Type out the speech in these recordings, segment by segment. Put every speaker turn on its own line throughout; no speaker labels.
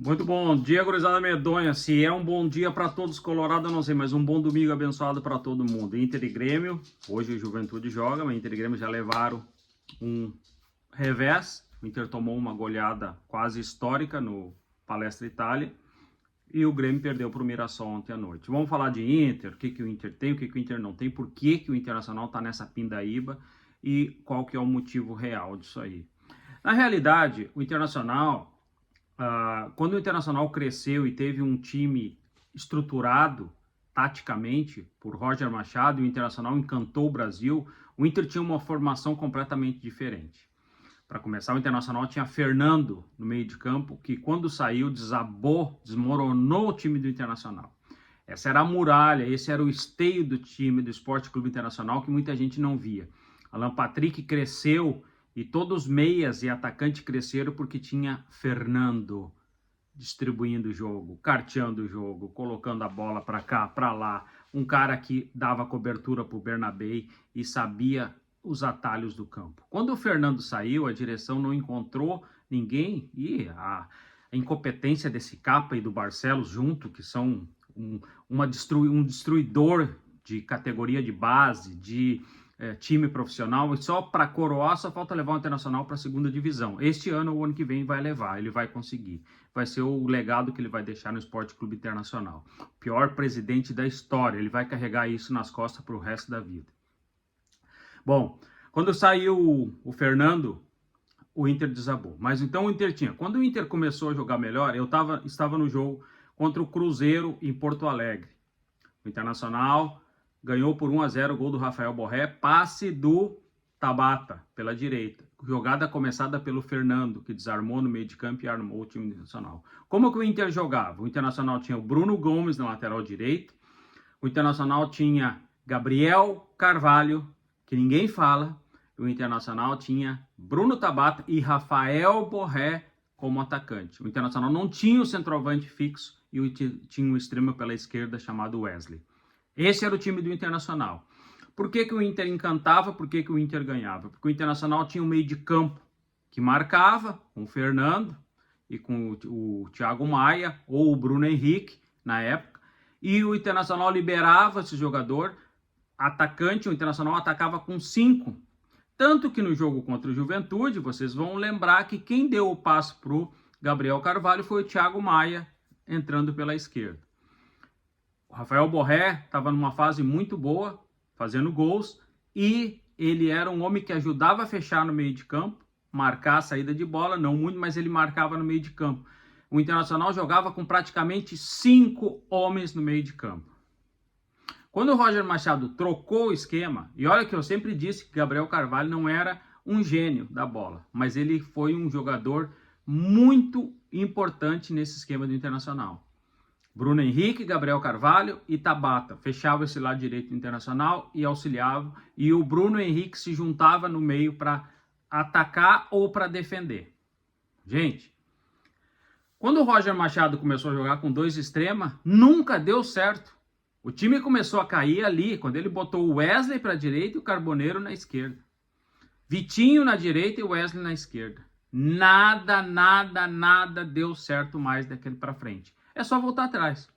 Muito bom dia, gurizada medonha. Se é um bom dia para todos colorados, eu não sei, mas um bom domingo abençoado para todo mundo. Inter e Grêmio, hoje o Juventude joga, mas Inter e Grêmio já levaram um revés. O Inter tomou uma goleada quase histórica no Palestra Itália e o Grêmio perdeu para o Mirassol ontem à noite. Vamos falar de Inter, o que o Inter tem, o que o Inter não tem, por que o Internacional está nessa pindaíba e qual que é o motivo real disso aí. Na realidade, o Internacional... quando o Internacional cresceu e teve um time estruturado taticamente por Roger Machado e o Internacional encantou o Brasil, o Inter tinha uma formação completamente diferente. Para começar, o Internacional tinha Fernando no meio de campo, que quando saiu desabou, desmoronou o time do Internacional. Essa era a muralha, esse era o esteio do time do Esporte Clube Internacional que muita gente não via. Alan Patrick cresceu e todos os meias e atacantes cresceram porque tinha Fernando distribuindo o jogo, carteando o jogo, colocando a bola para cá, para lá. Um cara que dava cobertura para o Bernabé e sabia os atalhos do campo. Quando o Fernando saiu, a direção não encontrou ninguém e a incompetência desse Capa e do Barcelos junto, que são um destruidor de categoria de base, de time profissional, e só para coroar só falta levar o Internacional para a segunda divisão. Este ano ou ano que vem vai levar, ele vai conseguir. Vai ser o legado que ele vai deixar no Esporte Clube Internacional. O pior presidente da história, ele vai carregar isso nas costas para o resto da vida. Bom, quando saiu o Fernando, o Inter desabou. Mas então o Inter tinha. Quando o Inter começou a jogar melhor, eu estava no jogo contra o Cruzeiro em Porto Alegre. O Internacional ganhou por 1-0 o gol do Rafael Borré, passe do Tabata pela direita. Jogada começada pelo Fernando, que desarmou no meio de campo e armou o time internacional. Como que o Inter jogava? O Internacional tinha o Bruno Gomes na lateral direito, o Internacional tinha Gabriel Carvalho, que ninguém fala, o Internacional tinha Bruno Tabata e Rafael Borré como atacante. O Internacional não tinha o centroavante fixo e tinha um extremo pela esquerda chamado Wesley. Esse era o time do Internacional. Por que o Inter encantava? Por que o Inter ganhava? Porque o Internacional tinha um meio de campo que marcava com o Fernando e com o Thiago Maia ou o Bruno Henrique na época. E o Internacional liberava esse jogador atacante, o Internacional atacava com 5. Tanto que no jogo contra o Juventude, vocês vão lembrar que quem deu o passe para o Gabriel Carvalho foi o Thiago Maia entrando pela esquerda. O Rafael Borré estava numa fase muito boa, fazendo gols, e ele era um homem que ajudava a fechar no meio de campo, marcar a saída de bola, não muito, mas ele marcava no meio de campo. O Internacional jogava com praticamente 5 homens no meio de campo. Quando o Roger Machado trocou o esquema, e olha que eu sempre disse que Gabriel Carvalho não era um gênio da bola, mas ele foi um jogador muito importante nesse esquema do Internacional. Bruno Henrique, Gabriel Carvalho e Tabata fechavam esse lado direito do Internacional e auxiliavam, e o Bruno Henrique se juntava no meio para atacar ou para defender. Gente, quando o Roger Machado começou a jogar com 2 extremas, nunca deu certo. O time começou a cair ali, quando ele botou o Wesley para a direita e o Carboneiro na esquerda. Vitinho na direita e o Wesley na esquerda. Nada deu certo mais daquele para frente. É só voltar atrás.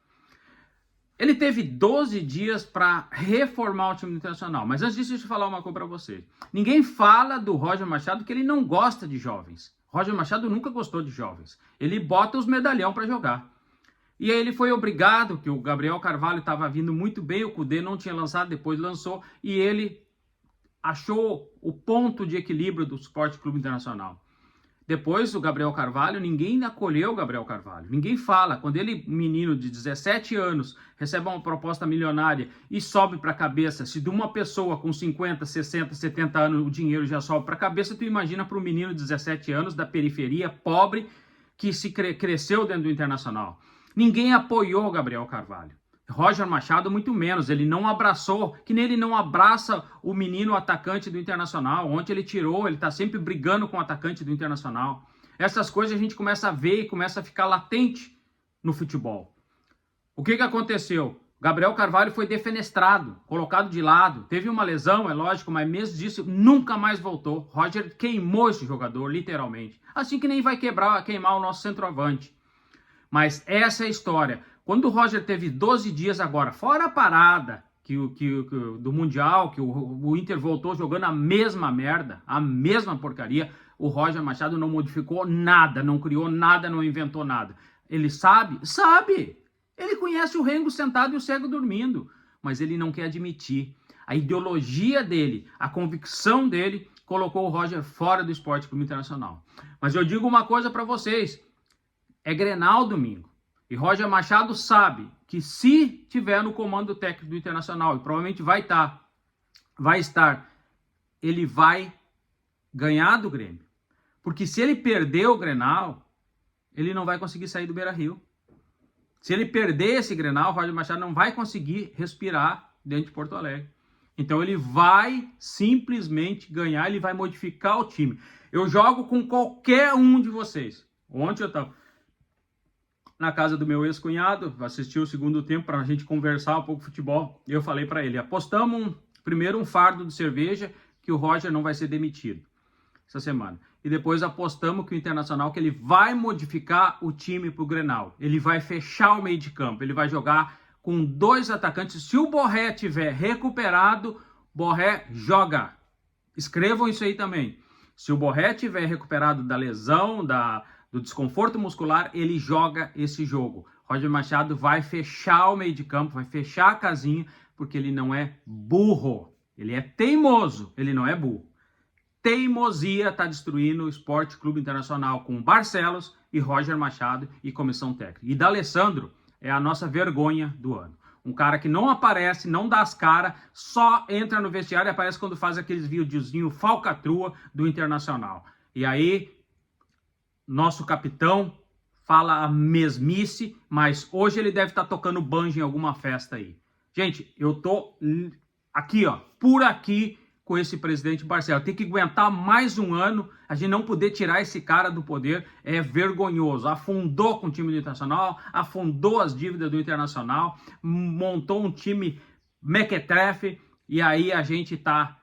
Ele teve 12 dias para reformar o time internacional. Mas antes disso, deixa eu falar uma coisa para vocês. Ninguém fala do Roger Machado que ele não gosta de jovens. Roger Machado nunca gostou de jovens. Ele bota os medalhão para jogar. E aí ele foi obrigado, que o Gabriel Carvalho estava vindo muito bem, o Cudê não tinha lançado, depois lançou, e ele achou o ponto de equilíbrio do Esporte Clube Internacional. Depois, o Gabriel Carvalho, ninguém acolheu o Gabriel Carvalho. Ninguém fala. Quando ele, menino de 17 anos, recebe uma proposta milionária e sobe para a cabeça, se de uma pessoa com 50, 60, 70 anos o dinheiro já sobe para a cabeça, tu imagina para um menino de 17 anos da periferia, pobre, que se cresceu dentro do Internacional. Ninguém apoiou o Gabriel Carvalho. Roger Machado muito menos, ele não abraçou, que nem ele não abraça o menino atacante do Internacional. Ontem ele tirou, ele tá sempre brigando com o atacante do Internacional. Essas coisas a gente começa a ver e começa a ficar latente no futebol. O que aconteceu? Gabriel Carvalho foi defenestrado, colocado de lado, teve uma lesão, é lógico, mas mesmo disso nunca mais voltou. Roger queimou esse jogador, literalmente. Assim que nem vai queimar o nosso centroavante. Mas essa é a história. Quando o Roger teve 12 dias agora, fora a parada do Mundial, que o Inter voltou jogando a mesma merda, a mesma porcaria, o Roger Machado não modificou nada, não criou nada, não inventou nada. Ele sabe? Sabe! Ele conhece o rengo sentado e o cego dormindo, mas ele não quer admitir. A ideologia dele, a convicção dele, colocou o Roger fora do Esporte Clube Internacional. Mas eu digo uma coisa para vocês, é Grenal domingo. E Roger Machado sabe que se tiver no comando técnico do Internacional, e provavelmente vai estar, ele vai ganhar do Grêmio. Porque se ele perder o Grenal, ele não vai conseguir sair do Beira-Rio. Se ele perder esse Grenal, o Roger Machado não vai conseguir respirar dentro de Porto Alegre. Então ele vai simplesmente ganhar, ele vai modificar o time. Eu jogo com qualquer um de vocês. Ontem eu estava na casa do meu ex-cunhado, assisti o segundo tempo para a gente conversar um pouco de futebol. Eu falei para ele, apostamos primeiro um fardo de cerveja que o Roger não vai ser demitido essa semana. E depois apostamos que o Internacional, que ele vai modificar o time para o Grenal. Ele vai fechar o meio de campo, ele vai jogar com 2 atacantes. Se o Borré tiver recuperado, Borré joga. Escrevam isso aí também. Se o Borré tiver recuperado da lesão, do desconforto muscular, ele joga esse jogo. Roger Machado vai fechar o meio de campo, vai fechar a casinha, porque ele não é burro. Ele é teimoso, ele não é burro. Teimosia está destruindo o Esporte Clube Internacional com Barcelos e Roger Machado e comissão técnica. E D'Alessandro é a nossa vergonha do ano. Um cara que não aparece, não dá as caras, só entra no vestiário e aparece quando faz aqueles videozinhos falcatrua do Internacional. E aí, nosso capitão fala a mesmice, mas hoje ele deve estar tocando banjo em alguma festa aí. Gente, eu tô aqui, ó, por aqui com esse presidente Barcelos. Tem que aguentar mais um ano, a gente não poder tirar esse cara do poder é vergonhoso. Afundou com o time do Internacional, afundou as dívidas do Internacional, montou um time mequetrefe e aí a gente tá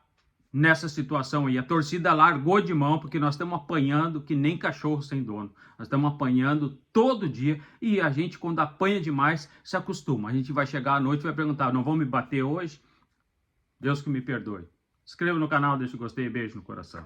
nessa situação aí. A torcida largou de mão porque nós estamos apanhando que nem cachorro sem dono. Nós estamos apanhando todo dia e a gente, quando apanha demais, se acostuma. A gente vai chegar à noite e vai perguntar, não vão me bater hoje? Deus que me perdoe. Se inscreva no canal, deixa o gostei e beijo no coração.